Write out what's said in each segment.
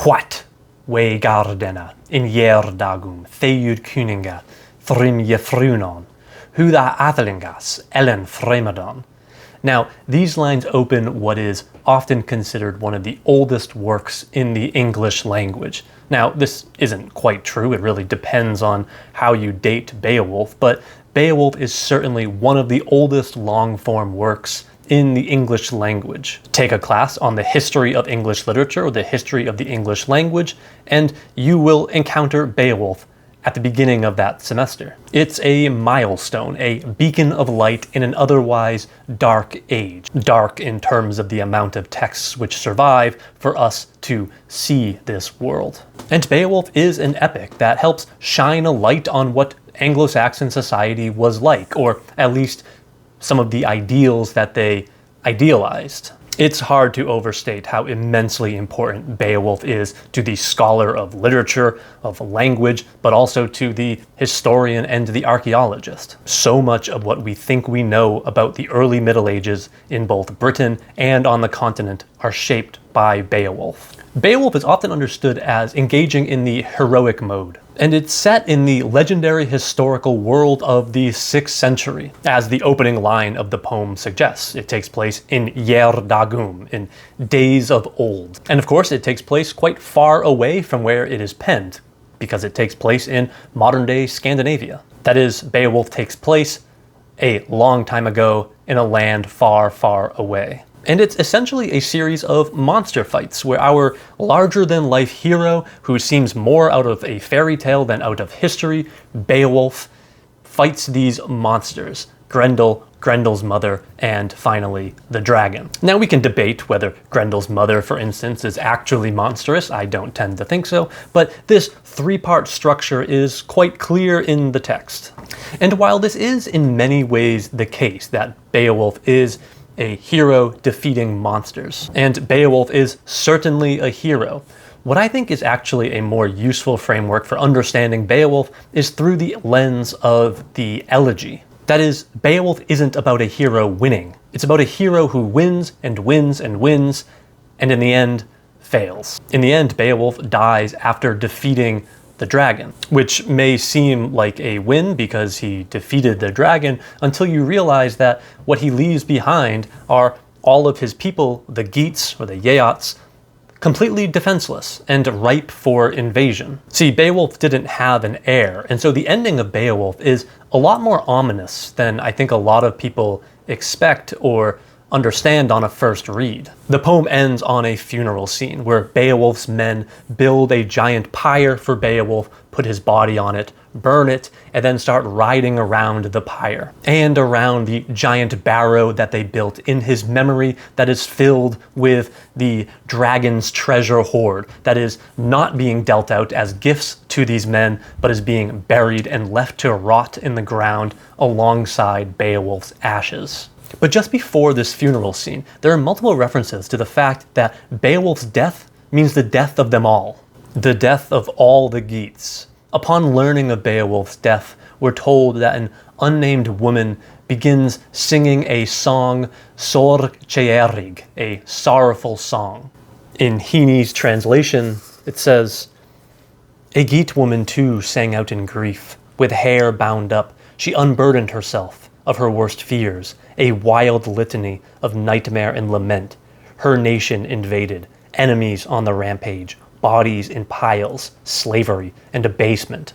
What we gardena in jerdagum theud kuninga thrim jefrunon, huda athelingas ellen fremadon. Now, these lines open what is often considered one of the oldest works in the English language. Now, this isn't quite true, it really depends on how you date Beowulf, but Beowulf is certainly one of the oldest long-form works in the English language. Take a class on the history of English literature or the history of the English language, and you will encounter Beowulf at the beginning of that semester. It's a milestone, a beacon of light in an otherwise dark age. Dark in terms of the amount of texts which survive for us to see this world. And Beowulf is an epic that helps shine a light on what Anglo-Saxon society was like, or at least some of the ideals that they idealized. It's hard to overstate how immensely important Beowulf is to the scholar of literature, of language, but also to the historian and the archaeologist. So much of what we think we know about the early Middle Ages in both Britain and on the continent are shaped by Beowulf. Beowulf is often understood as engaging in the heroic mode, and it's set in the legendary historical world of the 6th century. As the opening line of the poem suggests, it takes place in Jerdagum, in days of old. And of course, it takes place quite far away from where it is penned, because it takes place in modern-day Scandinavia. That is, Beowulf takes place a long time ago in a land far, far away. And it's essentially a series of monster fights where our larger-than-life hero, who seems more out of a fairy tale than out of history, Beowulf, fights these monsters, Grendel, Grendel's mother, and finally the dragon. Now we can debate whether Grendel's mother, for instance, is actually monstrous. I don't tend to think so, but this three-part structure is quite clear in the text. And while this is in many ways the case that Beowulf is a hero defeating monsters, and Beowulf is certainly a hero, what I think is actually a more useful framework for understanding Beowulf is through the lens of the elegy. That is, Beowulf isn't about a hero winning. It's about a hero who wins and wins and wins, and in the end, fails. In the end, Beowulf dies after defeating the dragon, which may seem like a win because he defeated the dragon, until you realize that what he leaves behind are all of his people, the Geats or the Yeots, completely defenseless and ripe for invasion. See, Beowulf didn't have an heir, and so the ending of Beowulf is a lot more ominous than I think a lot of people expect or understand on a first read. The poem ends on a funeral scene where Beowulf's men build a giant pyre for Beowulf, put his body on it, burn it, and then start riding around the pyre and around the giant barrow that they built in his memory that is filled with the dragon's treasure hoard that is not being dealt out as gifts to these men, but is being buried and left to rot in the ground alongside Beowulf's ashes. But just before this funeral scene, there are multiple references to the fact that Beowulf's death means the death of them all. The death of all the Geats. Upon learning of Beowulf's death, we're told that an unnamed woman begins singing a song, sorgcheerig, a sorrowful song. In Heaney's translation, it says, "A Geat woman too sang out in grief. With hair bound up, she unburdened herself of her worst fears, a wild litany of nightmare and lament. Her nation invaded, enemies on the rampage, bodies in piles, slavery and abasement.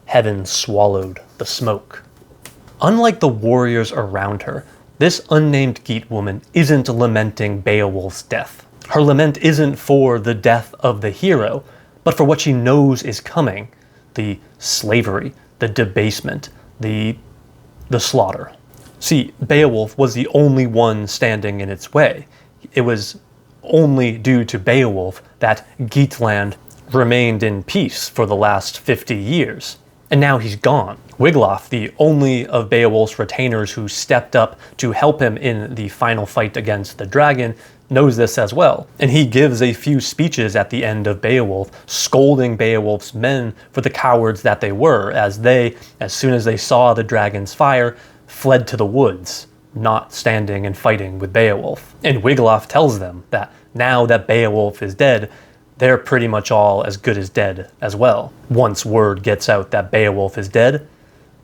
Heaven swallowed the smoke." Unlike the warriors around her, this unnamed Geat woman isn't lamenting Beowulf's death. Her lament isn't for the death of the hero, but for what she knows is coming: the slavery, the debasement, the slaughter. See, Beowulf was the only one standing in its way. It was only due to Beowulf that Geatland remained in peace for the last 50 years. And now he's gone. Wiglaf, the only of Beowulf's retainers who stepped up to help him in the final fight against the dragon, knows this as well. And he gives a few speeches at the end of Beowulf, scolding Beowulf's men for the cowards that they were, as they, as soon as they saw the dragon's fire, fled to the woods, not standing and fighting with Beowulf. And Wiglaf tells them that now that Beowulf is dead, they're pretty much all as good as dead as well. Once word gets out that Beowulf is dead,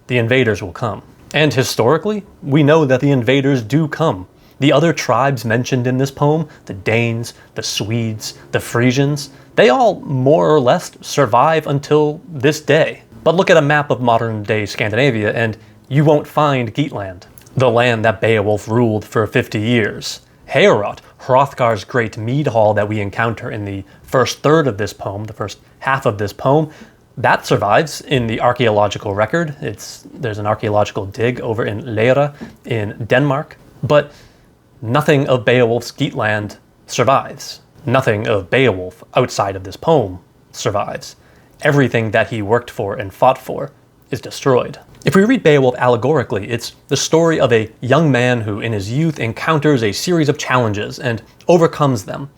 the invaders will come. And historically, we know that the invaders do come. The other tribes mentioned in this poem, the Danes, the Swedes, the Frisians, they all more or less survive until this day. But look at a map of modern-day Scandinavia and you won't find Geatland, the land that Beowulf ruled for 50 years. Heorot, Hrothgar's great mead hall that we encounter in the first third of this poem, the first half of this poem, that survives in the archaeological record. There's an archaeological dig over in Lejre in Denmark, but nothing of Beowulf's Geatland survives. Nothing of Beowulf outside of this poem survives. Everything that he worked for and fought for is destroyed. If we read Beowulf allegorically, it's the story of a young man who in his youth encounters a series of challenges and overcomes them.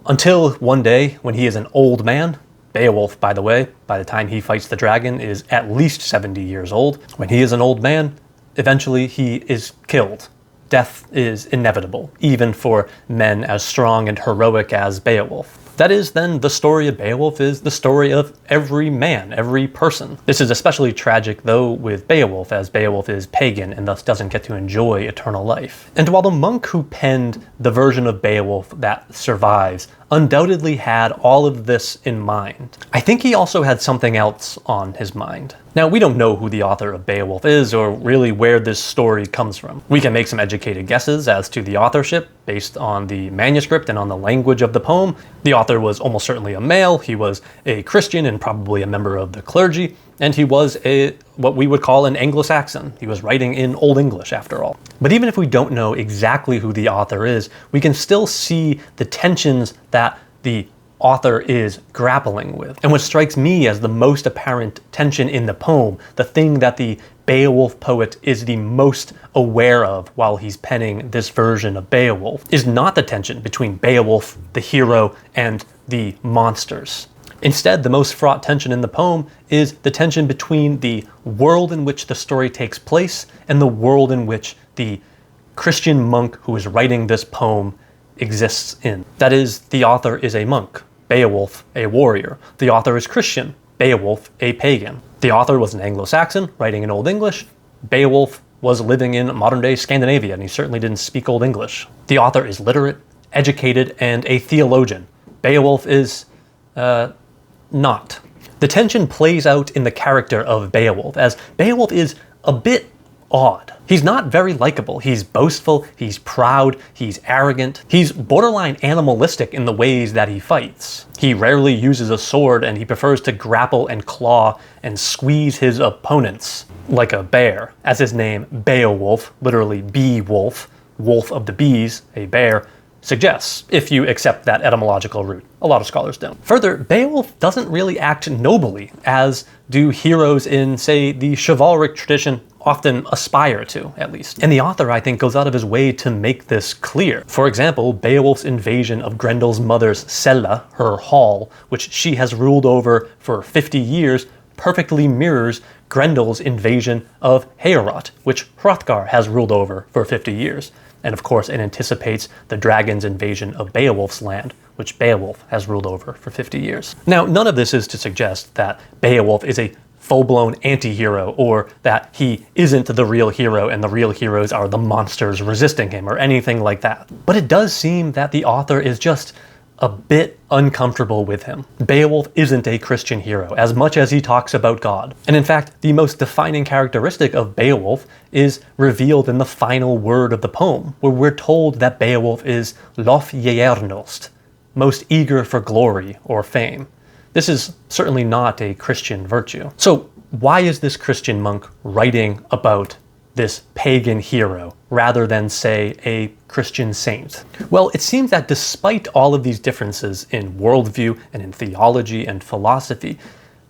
Until one day, when he is an old man, Beowulf, by the way, by the time he fights the dragon, is at least 70 years old. When he is an old man, eventually he is killed. Death is inevitable, even for men as strong and heroic as Beowulf. That is, then, the story of Beowulf is the story of every man, every person. This is especially tragic, though, with Beowulf, as Beowulf is pagan and thus doesn't get to enjoy eternal life. And while the monk who penned the version of Beowulf that survives undoubtedly had all of this in mind, I think he also had something else on his mind. Now, we don't know who the author of Beowulf is or really where this story comes from. We can make some educated guesses as to the authorship based on the manuscript and on the language of the poem. The author was almost certainly a male, he was a Christian and probably a member of the clergy, and he was what we would call an Anglo-Saxon. He was writing in Old English, after all. But even if we don't know exactly who the author is, we can still see the tensions that the author is grappling with. And what strikes me as the most apparent tension in the poem, the thing that the Beowulf poet is the most aware of while he's penning this version of Beowulf, is not the tension between Beowulf, the hero, and the monsters. Instead, the most fraught tension in the poem is the tension between the world in which the story takes place and the world in which the Christian monk who is writing this poem exists in. That is, the author is a monk, Beowulf a warrior. The author is Christian, Beowulf a pagan. The author was an Anglo-Saxon writing in Old English. Beowulf was living in modern-day Scandinavia, and he certainly didn't speak Old English. The author is literate, educated, and a theologian. Beowulf is not. The tension plays out in the character of Beowulf, as Beowulf is a bit odd. He's not very likable. He's boastful, he's proud, he's arrogant. He's borderline animalistic in the ways that he fights. He rarely uses a sword, and he prefers to grapple and claw and squeeze his opponents like a bear, as his name Beowulf, literally bee-wolf, wolf of the bees, a bear, suggests, if you accept that etymological root. A lot of scholars don't. Further, Beowulf doesn't really act nobly, as do heroes in, say, the chivalric tradition often aspire to, at least. And the author, I think, goes out of his way to make this clear. For example, Beowulf's invasion of Grendel's mother's cella, her hall, which she has ruled over for 50 years, perfectly mirrors Grendel's invasion of Heorot, which Hrothgar has ruled over for 50 years. And of course, it anticipates the dragon's invasion of Beowulf's land, which Beowulf has ruled over for 50 years. Now, none of this is to suggest that Beowulf is a full-blown anti-hero, or that he isn't the real hero and the real heroes are the monsters resisting him, or anything like that. But it does seem that the author is just a bit uncomfortable with him. Beowulf isn't a Christian hero, as much as he talks about God. And in fact, the most defining characteristic of Beowulf is revealed in the final word of the poem, where we're told that Beowulf is lofgjernost, most eager for glory or fame. This is certainly not a Christian virtue. So why is this Christian monk writing about this pagan hero rather than, say, a Christian saint? Well, it seems that despite all of these differences in worldview and in theology and philosophy,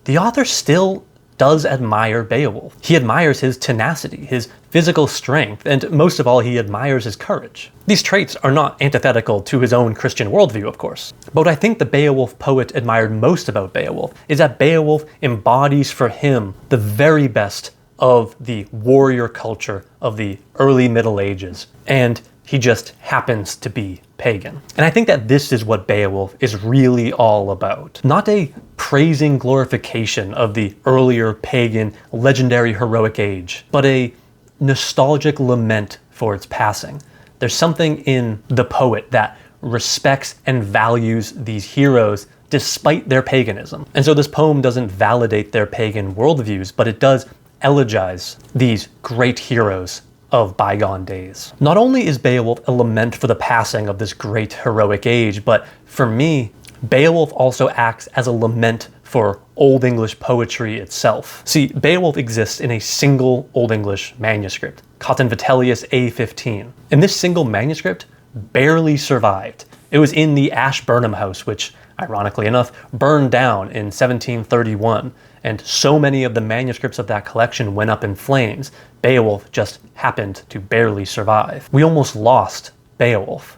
the author still does admire Beowulf. He admires his tenacity, his physical strength, and most of all, he admires his courage. These traits are not antithetical to his own Christian worldview, of course. But what I think the Beowulf poet admired most about Beowulf is that Beowulf embodies for him the very best of the warrior culture of the early Middle Ages. And He just happens to be pagan. And I think that this is what Beowulf is really all about. Not a praising glorification of the earlier pagan, legendary heroic age, but a nostalgic lament for its passing. There's something in the poet that respects and values these heroes despite their paganism. And so this poem doesn't validate their pagan worldviews, but it does elegize these great heroes of bygone days. Not only is Beowulf a lament for the passing of this great heroic age, but for me, Beowulf also acts as a lament for Old English poetry itself. See, Beowulf exists in a single Old English manuscript, Cotton Vitellius A15. And this single manuscript barely survived. It was in the Ashburnham house, which, ironically enough, burned down in 1731, and so many of the manuscripts of that collection went up in flames, Beowulf just happened to barely survive. We almost lost Beowulf.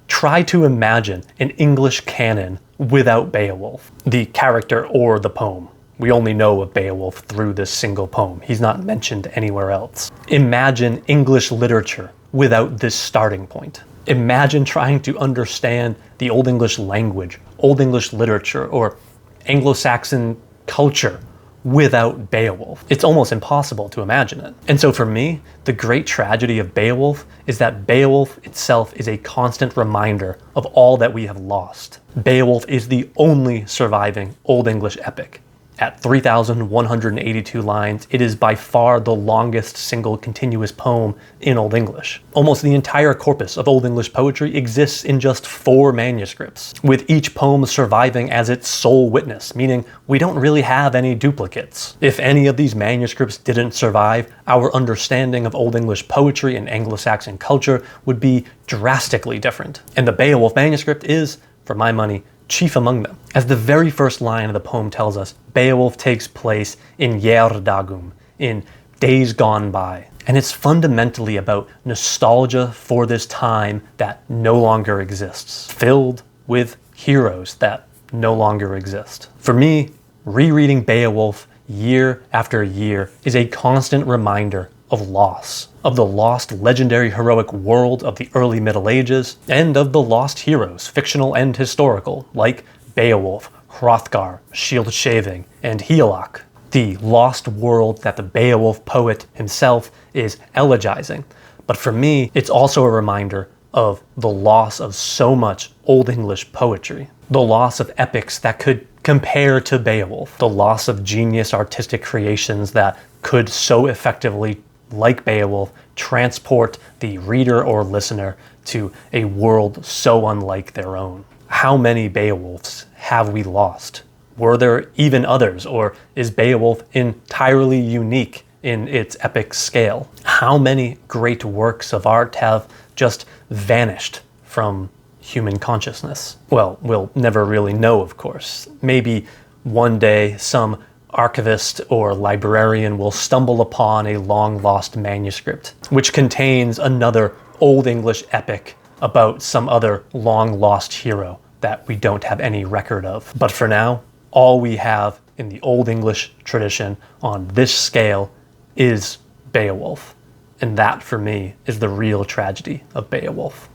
Try to imagine an English canon without Beowulf, the character or the poem. We only know of Beowulf through this single poem. He's not mentioned anywhere else. Imagine English literature without this starting point. Imagine trying to understand the Old English language, Old English literature, or Anglo-Saxon culture without Beowulf. It's almost impossible to imagine it. And so for me, the great tragedy of Beowulf is that Beowulf itself is a constant reminder of all that we have lost. Beowulf is the only surviving Old English epic. At 3,182 lines, it is by far the longest single continuous poem in Old English. Almost the entire corpus of Old English poetry exists in just 4 manuscripts, with each poem surviving as its sole witness, meaning we don't really have any duplicates. If any of these manuscripts didn't survive, our understanding of Old English poetry and Anglo-Saxon culture would be drastically different. And the Beowulf manuscript is, for my money, chief among them. As the very first line of the poem tells us, Beowulf takes place in Gjerdagum, in days gone by. And it's fundamentally about nostalgia for this time that no longer exists, filled with heroes that no longer exist. For me, rereading Beowulf year after year is a constant reminder of loss, of the lost legendary heroic world of the early Middle Ages, and of the lost heroes, fictional and historical, like Beowulf, Hrothgar, Shield Shaving, and Hygelac. The lost world that the Beowulf poet himself is elegizing. But for me, it's also a reminder of the loss of so much Old English poetry, the loss of epics that could compare to Beowulf, the loss of genius artistic creations that could so effectively, like Beowulf, transport the reader or listener to a world so unlike their own. How many Beowulfs have we lost? Were there even others, or is Beowulf entirely unique in its epic scale? How many great works of art have just vanished from human consciousness? Well, we'll never really know, of course. Maybe one day some archivist or librarian will stumble upon a long-lost manuscript, which contains another Old English epic about some other long-lost hero that we don't have any record of. But for now, all we have in the Old English tradition on this scale is Beowulf. And that, for me, is the real tragedy of Beowulf.